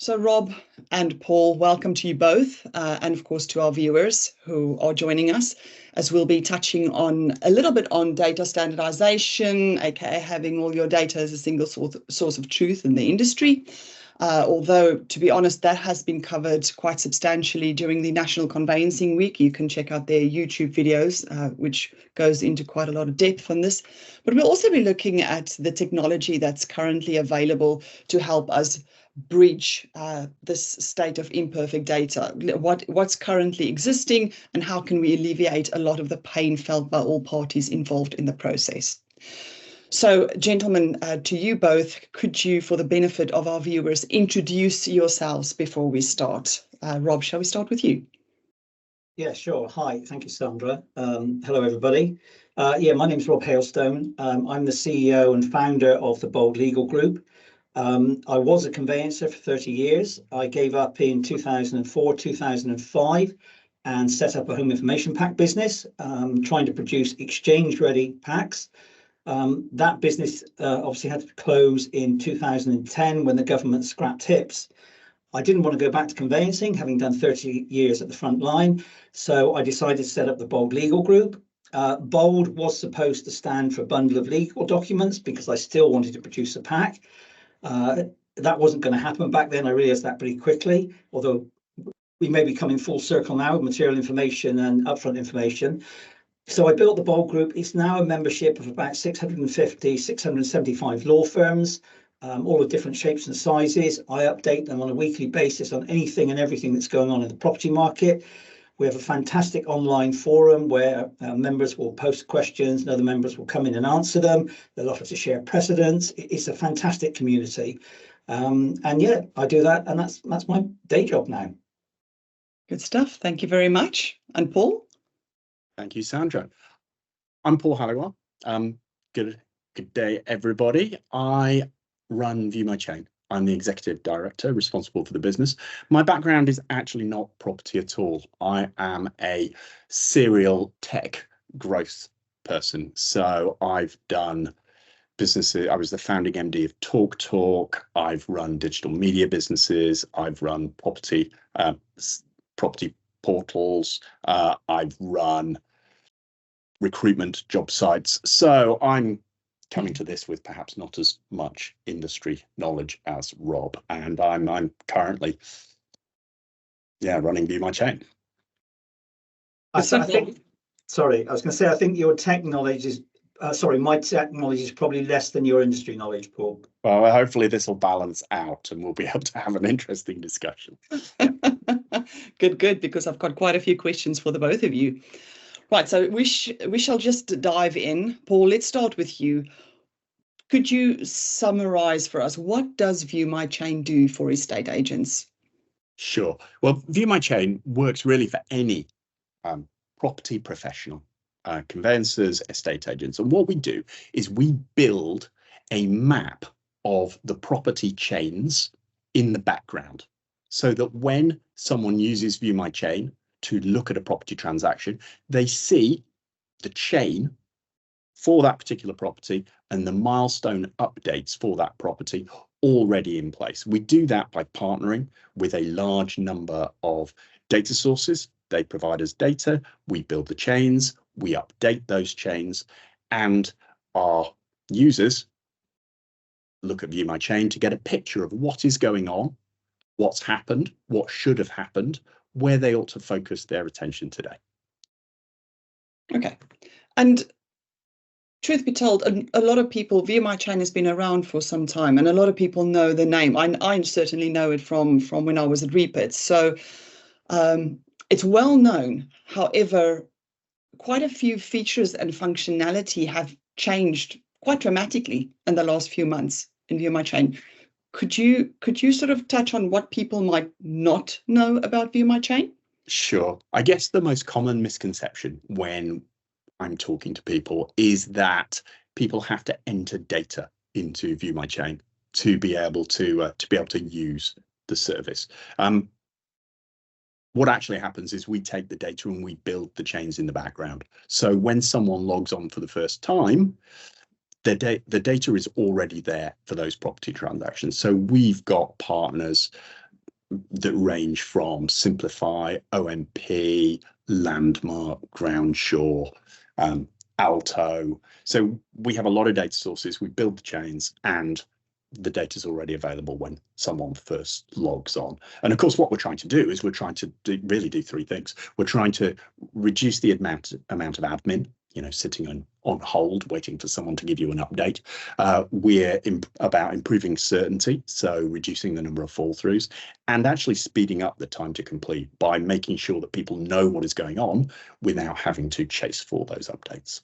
So Rob and Paul, welcome to you both, and of course to our viewers who are joining us, as we'll be touching on a little bit on data standardization, aka having all your data as a single source of truth in the industry. Although, to be honest, that has been covered quite substantially during the National Conveyancing Week. You can check out their YouTube videos, which goes into quite a lot of depth on this. But we'll also be looking at the technology that's currently available to help us bridge this state of imperfect data, what's currently existing, and how can we alleviate a lot of the pain felt by all parties involved in the process. So, gentlemen, to you both, could you, for the benefit of our viewers, introduce yourselves before we start? Rob, shall we start with you? Yeah, sure. Hi, thank you, Sandra. Hello, everybody. My name is Rob Hailstone. I'm the CEO and founder of the Bold Legal Group. I was a conveyancer for 30 years. I gave up in 2004, 2005 and set up a home information pack business, trying to produce exchange-ready packs. That business obviously had to close in 2010 when the government scrapped HIPs. I didn't want to go back to conveyancing, having done 30 years at the front line, so I decided to set up the Bold Legal Group. Bold was supposed to stand for Bundle of Legal Documents because I still wanted to produce a pack. That wasn't going to happen back then. I realized that pretty quickly, although we may be coming full circle now with material information and upfront information. So I built the Bold Group. It's now a membership of about 650, 675 law firms, all of different shapes and sizes. I update them on a weekly basis on anything and everything that's going on in the property market. We have a fantastic online forum where members will post questions and other members will come in and answer them. They'll offer to share precedents. It's a fantastic community. And yeah, I do that, and that's my day job now. Good stuff. Thank you very much. And Paul? Thank you, Sandra. I'm Paul Halliwell. Good day, everybody. I run ViewMyChain. I'm the executive director responsible for the business. My background is actually not property at all. I am a serial tech growth person. So I've done businesses. I was the founding MD of TalkTalk. I've run digital media businesses. I've run property portals. I've run recruitment job sites. So I'm coming to this with perhaps not as much industry knowledge as Rob, and I'm currently running ViewMyChain. I think your tech knowledge is my tech knowledge is probably less than your industry knowledge, Paul. Well, hopefully this will balance out and we'll be able to have an interesting discussion. Good, because I've got quite a few questions for the both of you. Right, so we shall just dive in. Paul, let's start with you. Could you summarize for us, what does ViewMyChain do for estate agents? Sure. Well, ViewMyChain works really for any property professional, conveyancers, estate agents. And what we do is we build a map of the property chains in the background so that when someone uses ViewMyChain to look at a property transaction, they see the chain for that particular property and the milestone updates for that property already in place. We do that by partnering with a large number of data sources. They provide us data, we build the chains, we update those chains, and our users look at ViewMyChain to get a picture of what is going on, what's happened, what should have happened, where they ought to focus their attention today. Okay. And truth be told, a lot of people, ViewMyChain has been around for some time, and a lot of people know the name. I certainly know it from when I was at Repit. So it's well known. However, quite a few features and functionality have changed quite dramatically in the last few months in ViewMyChain. Could you sort of touch on what people might not know about ViewMyChain? Sure. I guess the most common misconception when I'm talking to people is that people have to enter data into ViewMyChain to be able to use the service. What actually happens is we take the data and we build the chains in the background. So when someone logs on for the first time, the data is already there for those property transactions. So we've got partners that range from Simplify, OMP, Landmark, Groundshaw, Alto. So we have a lot of data sources. We build the chains, and the data is already available when someone first logs on. And of course, what we're trying to do is we're trying to really do three things. We're trying to reduce the amount of admin, sitting on hold, waiting for someone to give you an update. We're about improving certainty, so reducing the number of fall throughs, and actually speeding up the time to complete by making sure that people know what is going on without having to chase for those updates.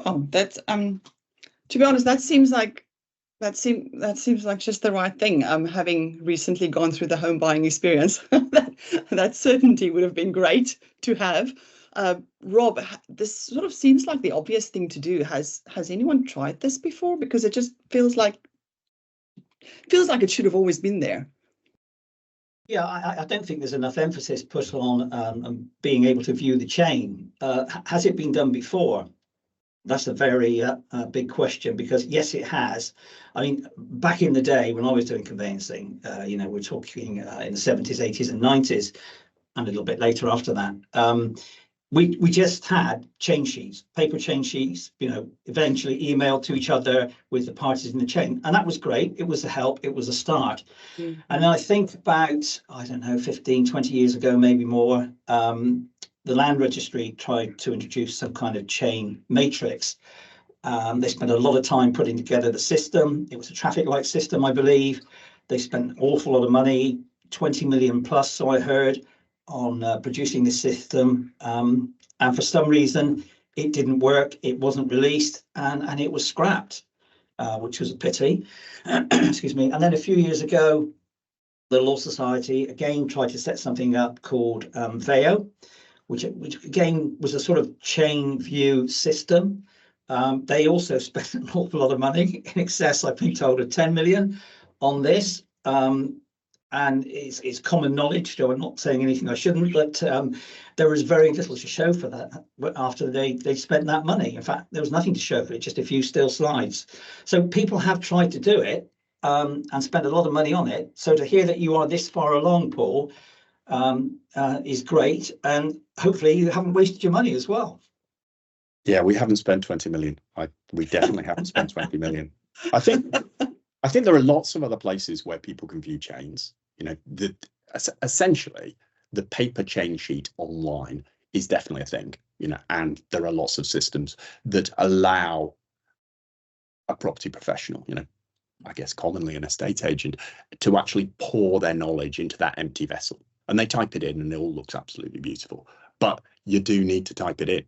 Oh, that's to be honest, that seems like just the right thing. Having recently gone through the home buying experience, that certainty would have been great to have. Rob, this sort of seems like the obvious thing to do. Has anyone tried this before? Because it just feels like it should have always been there. Yeah, I don't think there's enough emphasis put on being able to view the chain. Has it been done before? That's a very big question, because yes, it has. I mean, back in the day when I was doing conveyancing, we're talking in the 70s, 80s and 90s, and a little bit later after that, we just had chain sheets, paper chain sheets, eventually emailed to each other with the parties in the chain. And that was great. It was a help. It was a start. Mm-hmm. And I think about, I don't know, 15, 20 years ago, maybe more, the Land Registry tried to introduce some kind of chain matrix. They spent a lot of time putting together the system. It was a traffic light system, I believe. They spent an awful lot of money, 20 million plus, so I heard, on producing this system. And for some reason, it didn't work. It wasn't released, and it was scrapped, which was a pity. Excuse me. And then a few years ago, the Law Society again tried to set something up called VEO, which again was a sort of chain view system. They also spent an awful lot of money, in excess, I've been told, of 10 million on this. And it's common knowledge, so I'm not saying anything I shouldn't, but there was very little to show for that after they spent that money. In fact, there was nothing to show for it, just a few still slides. So people have tried to do it and spent a lot of money on it. So to hear that you are this far along, Paul, is great, and hopefully you haven't wasted your money as well. Yeah, we haven't spent 20 million. We definitely haven't spent 20 million. I think there are lots of other places where people can view chains. Essentially, the paper chain sheet online is definitely a thing. And there are lots of systems that allow a property professional, I guess commonly an estate agent, to actually pour their knowledge into that empty vessel. And they type it in and it all looks absolutely beautiful. But you do need to type it in.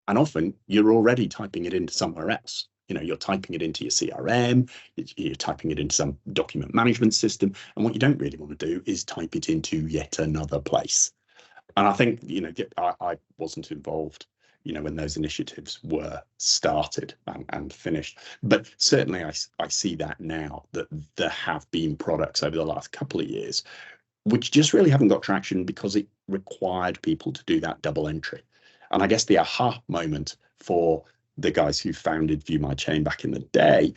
And often you're already typing it into somewhere else. You're typing it into your CRM, you're typing it into some document management system. And what you don't really want to do is type it into yet another place. And I think, I wasn't involved, when those initiatives were started and finished. But certainly I see that now, that there have been products over the last couple of years which just really haven't got traction because it required people to do that double entry. And I guess the aha moment for the guys who founded ViewMyChain back in the day,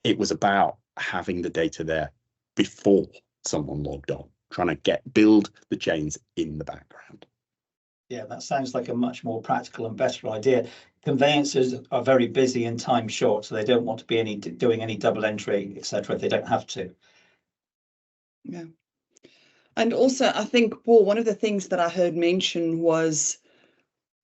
it was about having the data there before someone logged on, trying to build the chains in the background. Yeah, that sounds like a much more practical and better idea. Conveyancers are very busy and time short, so they don't want to be doing any double entry, etc. if they don't have to. Yeah. And also, I think, Paul, one of the things that I heard mentioned was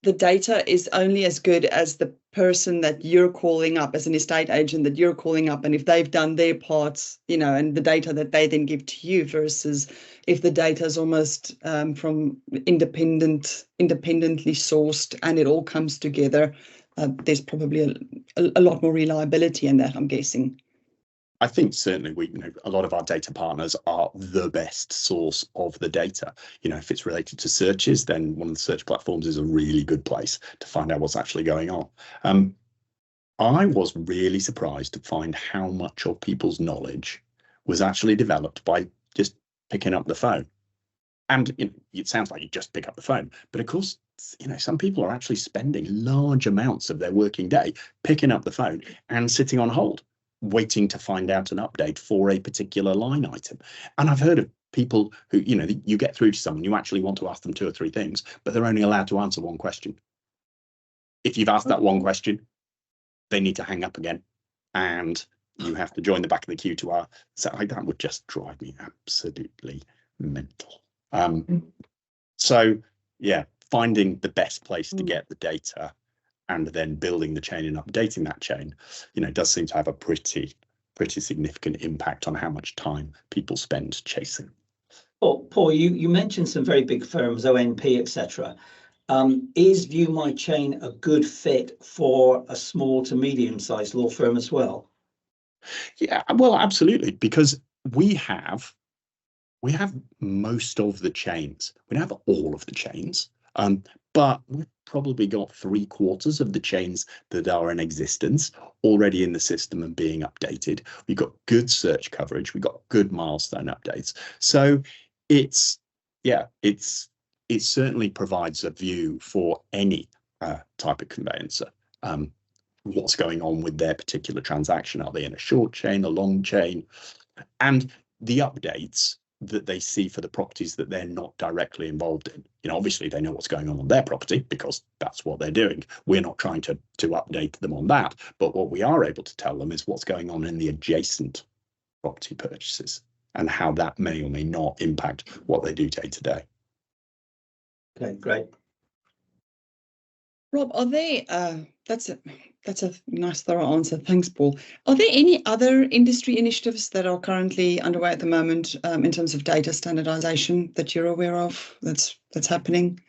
the data is only as good as the person that you're calling up, as an estate agent that you're calling up, and if they've done their parts, and the data that they then give to you, versus if the data is almost from independently sourced and it all comes together, there's probably a lot more reliability in that, I'm guessing. I think certainly a lot of our data partners are the best source of the data. If it's related to searches, then one of the search platforms is a really good place to find out what's actually going on. I was really surprised to find how much of people's knowledge was actually developed by just picking up the phone. And it sounds like you just pick up the phone, but of course, some people are actually spending large amounts of their working day picking up the phone and sitting on hold, waiting to find out an update for a particular line item. And I've heard of people who, you know, you get through to someone, you actually want to ask them 2 or 3 things, but they're only allowed to answer 1 question. If you've asked that 1 question, they need to hang up again, and you have to join the back of the queue to ask. So that would just drive me absolutely mental. So yeah, finding the best place to get the data and then building the chain and updating that chain, you know, does seem to have a pretty significant impact on how much time people spend chasing. Well, Paul, you mentioned some very big firms, ONP, etc. Is ViewMyChain a good fit for a small to medium-sized law firm as well? Yeah, well, absolutely, because we have most of the chains. We don't have all of the chains, but we've probably got 3/4 of the chains that are in existence already in the system and being updated. We've got good search coverage. We've got good milestone updates. So it certainly provides a view for any type of conveyancer. What's going on with their particular transaction? Are they in a short chain, a long chain? And the updates that they see for the properties that they're not directly involved in. You know, obviously they know what's going on their property because that's what they're doing. We're not trying to update them on that, but what we are able to tell them is what's going on in the adjacent property purchases and how that may or may not impact what they do day to day. Okay, great. Rob, are there, that's a nice thorough answer. Thanks, Paul. Are there any other industry initiatives that are currently underway at the moment in terms of data standardization that you're aware of that's happening?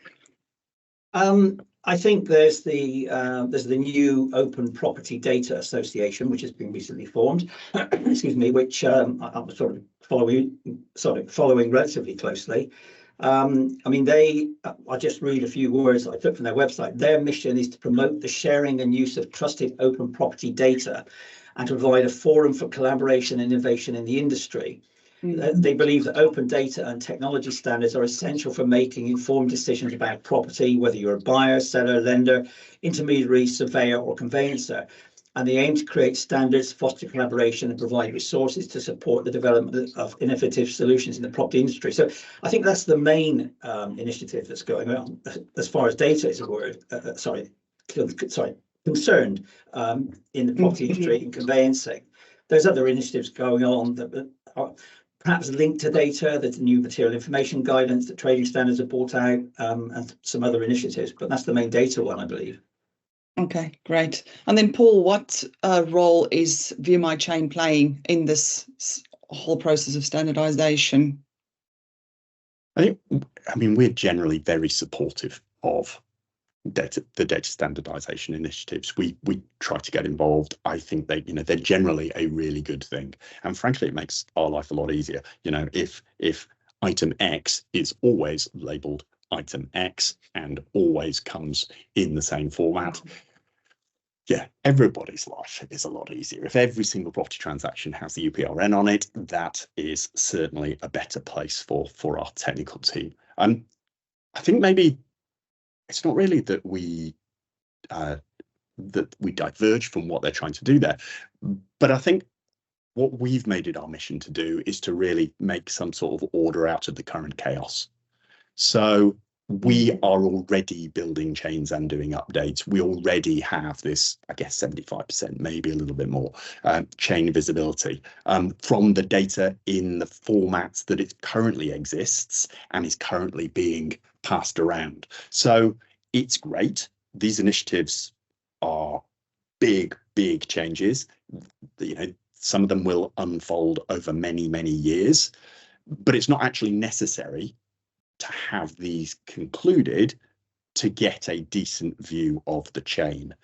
I think there's the new Open Property Data Association, which has been recently formed, excuse me, which I'm sort of following relatively closely. I mean, I'll just read a few words I took from their website. Their mission is to promote the sharing and use of trusted open property data and to provide a forum for collaboration and innovation in the industry. They believe that open data and technology standards are essential for making informed decisions about property, whether you're a buyer, seller, lender, intermediary, surveyor, or conveyancer. And they aim to create standards, foster collaboration, and provide resources to support the development of innovative solutions in the property industry. So I think that's the main initiative that's going on as far as data is concerned in the property industry and conveyancing. There's other initiatives going on that are perhaps linked to data. There's the new material information guidance that trading standards have brought out, and some other initiatives, but that's the main data one, I believe. Okay, great. And then, Paul, what role is ViewMyChain playing in this whole process of standardization? I mean, we're generally very supportive of the data standardization initiatives. We try to get involved. I think they're generally a really good thing, and frankly, it makes our life a lot easier. You know, if item X is always labeled item X and always comes in the same format, yeah, everybody's life is a lot easier. If every single property transaction has the UPRN on it, that is certainly a better place for our technical team. I think maybe it's not really that we diverge from what they're trying to do there, but I think what we've made it our mission to do is to really make some sort of order out of the current chaos. So we are already building chains and doing updates. We already have this, I guess, 75%, maybe a little bit more, chain visibility from the data in the formats that it currently exists and is currently being passed around. So it's great. These initiatives are big changes. You know, some of them will unfold over many years, but it's not actually necessary to have these concluded to get a decent view of the chain.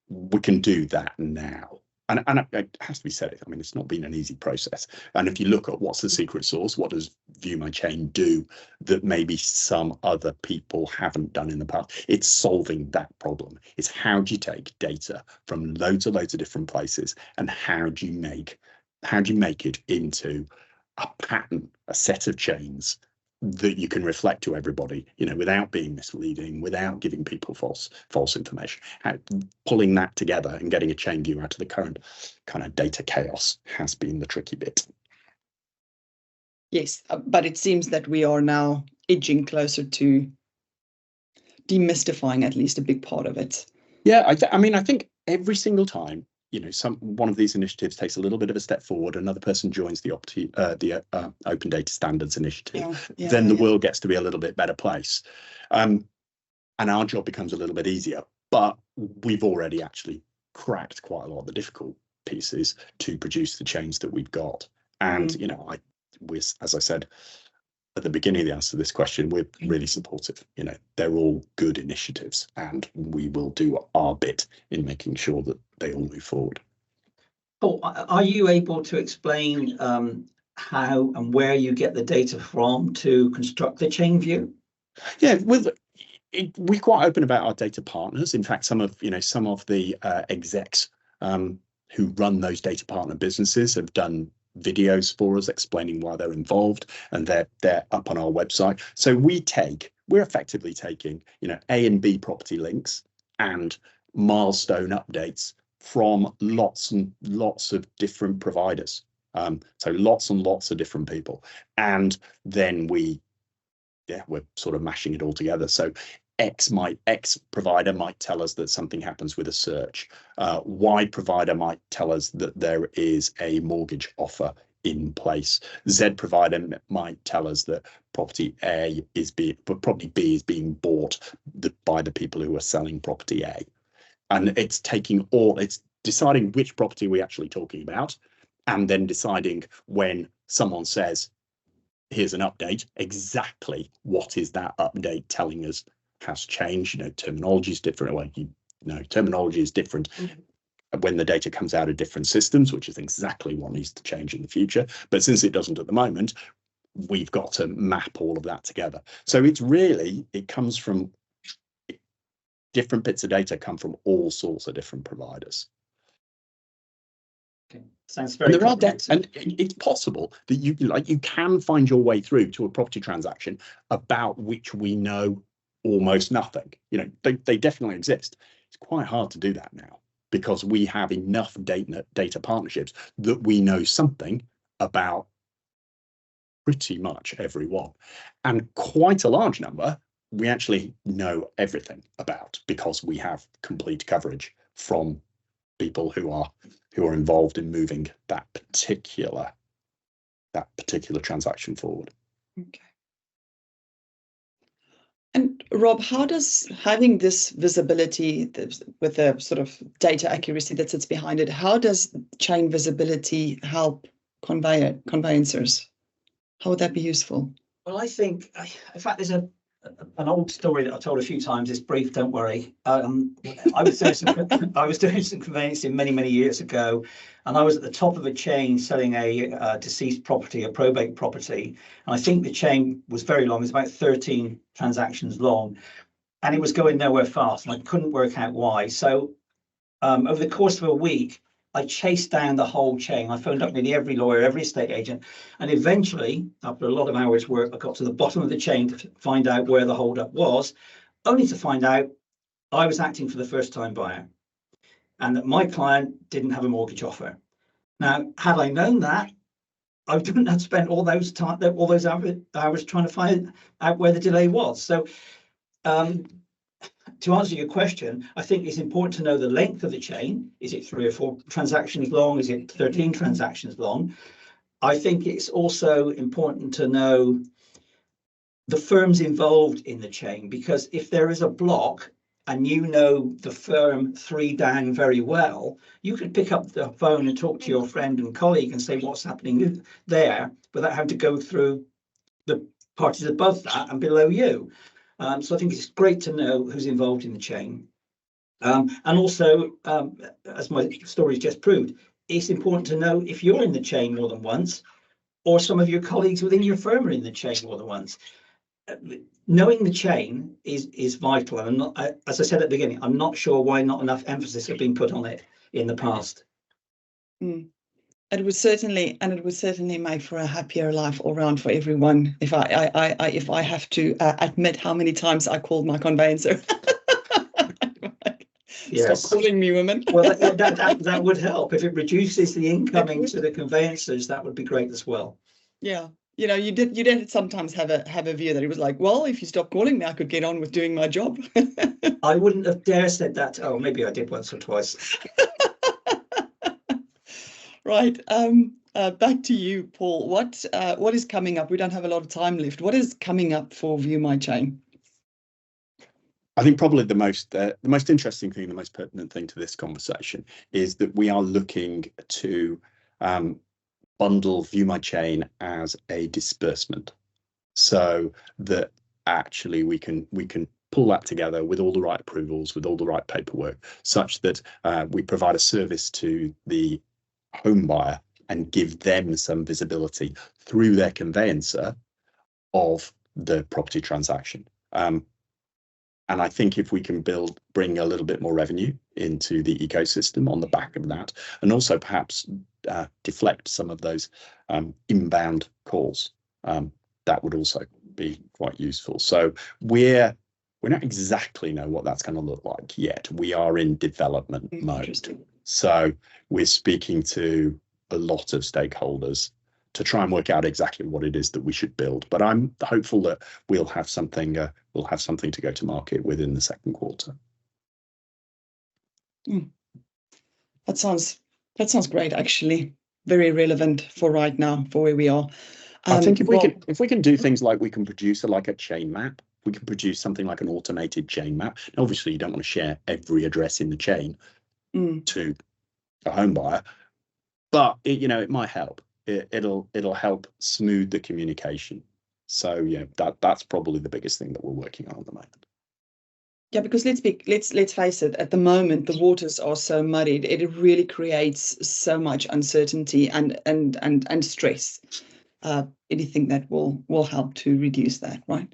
We can do that now. And it has to be said, I mean, it's not been an easy process. And if you look at what's the secret sauce, what does ViewMyChain do that maybe some other people haven't done in the past? It's solving that problem. It's how do you take data from loads of different places and how do you make it into a pattern, a set of chains that you can reflect to everybody, without being misleading, without giving people false information. Pulling that together and getting a chain view out of the current kind of data chaos has been the tricky bit. Yes, but it seems that we are now edging closer to demystifying at least a big part of it. Yeah, I think every single time, one of these initiatives takes a little bit of a step forward, another person joins the Open Data Standards Initiative, then the world gets to be a little bit better place. And our job becomes a little bit easier, but we've already actually cracked quite a lot of the difficult pieces to produce the change that we've got. And, as I said at the beginning of the answer to this question, we're really supportive. They're all good initiatives, and we will do our bit in making sure that they all move forward. Paul, are you able to explain how and where you get the data from to construct the chain view? Yeah, we're quite open about our data partners. In fact, some of the execs who run those data partner businesses have done videos for us explaining why they're involved, and they're up on our website. So we're effectively taking A and B property links and milestone updates from lots and lots of different providers, so lots and lots of different people, and then we're sort of mashing it all together. So X provider might tell us that something happens with a search. Y provider might tell us that there is a mortgage offer in place. Z provider might tell us that property B is being bought by the people who are selling property A. And it's deciding which property we're actually talking about, and then deciding when someone says, here's an update, exactly what is that update telling us has changed. Terminology is different. Terminology is different when the data comes out of different systems, which is exactly what needs to change in the future. But since it doesn't at the moment, we've got to map all of that together. So it comes from different bits of data come from all sorts of different providers. Okay. Sounds very comprehensive. And it's possible that you can find your way through to a property transaction about which we know almost nothing. They definitely exist. It's quite hard to do that now because we have enough data partnerships that we know something about pretty much everyone, and quite a large number we actually know everything about because we have complete coverage from people who are involved in moving that particular transaction forward. Okay. And Rob, how does having this visibility with the sort of data accuracy that sits behind it, how does chain visibility help conveyancers? How would that be useful? Well, I think, in fact, there's an old story that I've told a few times. It's brief, don't worry. I was doing some conveyancing many years ago, and I was at the top of a chain selling a deceased property, a probate property. And I think the chain was very long. It was about 13 transactions long, and it was going nowhere fast, and I couldn't work out why. So over the course of a week, I chased down the whole chain. I phoned up nearly every lawyer, every estate agent, and eventually, after a lot of hours work, I got to the bottom of the chain to find out where the holdup was, only to find out I was acting for the first-time buyer and that my client didn't have a mortgage offer. Now, had I known that, I wouldn't have spent all those hours trying to find out where the delay was. So, to answer your question, I think it's important to know the length of the chain. Is it 3 or 4 transactions long? Is it 13 transactions long? I think it's also important to know the firms involved in the chain, because if there is a block and you know the firm 3 down very well, you could pick up the phone and talk to your friend and colleague and say what's happening there without having to go through the parties above that and below you. So I think it's great to know who's involved in the chain. And also, as my story just proved, it's important to know if you're in the chain more than once, or some of your colleagues within your firm are in the chain more than once. Knowing the chain is vital. And I'm not, as I said at the beginning, I'm not sure why not enough emphasis has been put on it in the past. It would certainly make for a happier life all round for everyone. If I have to admit how many times I called my conveyancer. Yes. Stop calling me women. Well, that would help. If it reduces the incoming to the conveyancers, that would be great as well. Yeah. You know, you did sometimes have a view that it was like, well, if you stop calling me, I could get on with doing my job. I wouldn't have dare said that. Oh, maybe I did once or twice. Right. Back to you, Paul. What is coming up? We don't have a lot of time left. What is coming up for ViewMyChain? I think probably the most interesting thing, the most pertinent thing to this conversation is that we are looking to bundle ViewMyChain as a disbursement, so that actually we can pull that together with all the right approvals, with all the right paperwork, such that we provide a service to the home buyer and give them some visibility through their conveyancer of the property transaction. And I think if we can bring a little bit more revenue into the ecosystem on the back of that, and also perhaps deflect some of those inbound calls, that would also be quite useful. So we don't exactly know what that's going to look like yet. We are in development mode. So we're speaking to a lot of stakeholders to try and work out exactly what it is that we should build. But I'm hopeful that we'll have something to go to market within the second quarter. That sounds great, actually. Very relevant for right now, for where we are. I think if we can do things like we can produce a chain map, we can produce something like an automated chain map. Now, obviously, you don't want to share every address in the chain to a home buyer, but it might help. It'll help smooth the communication. So yeah, that's probably the biggest thing that we're working on at the moment. Yeah, because let's face it, at the moment the waters are so muddied, it really creates so much uncertainty and stress. Anything that will help to reduce that, right?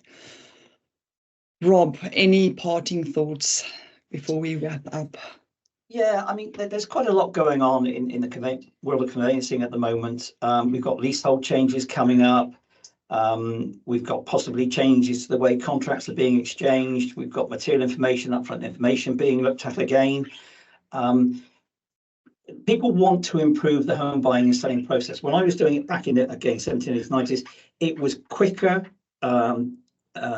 Rob, any parting thoughts before we wrap up? Yeah, I mean, there's quite a lot going on in the world of conveyancing at the moment. We've got leasehold changes coming up. We've got possibly changes to the way contracts are being exchanged. We've got material information, upfront information being looked at again. People want to improve the home buying and selling process. When I was doing it back in the 1700s, 90s, it was quicker,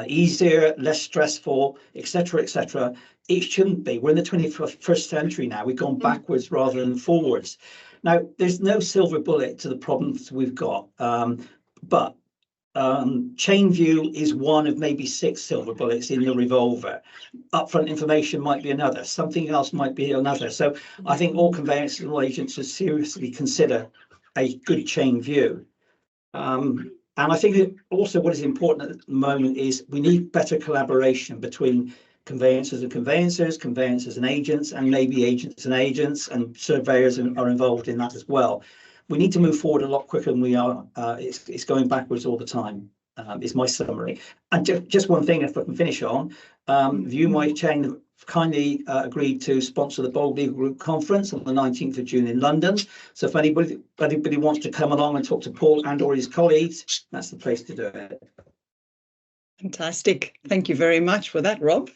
easier, less stressful, etc., etc. It shouldn't be. We're in the 21st century now. We've gone backwards rather than forwards. Now, there's no silver bullet to the problems we've got, but chain view is one of maybe 6 silver bullets in the revolver. Upfront information might be another. Something else might be another. So I think all conveyancing agents should seriously consider a good chain view. And I think that also what is important at the moment is we need better collaboration between conveyancers and conveyancers, conveyancers and agents, and maybe agents and agents, and surveyors are involved in that as well. We need to move forward a lot quicker than we are. It's going backwards all the time, is my summary. And just one thing, if I can finish on, ViewMyChain kindly agreed to sponsor the Bold Legal Group conference on the 19th of June in London. So if anybody wants to come along and talk to Paul and or his colleagues, that's the place to do it. Fantastic. Thank you very much for that, Rob.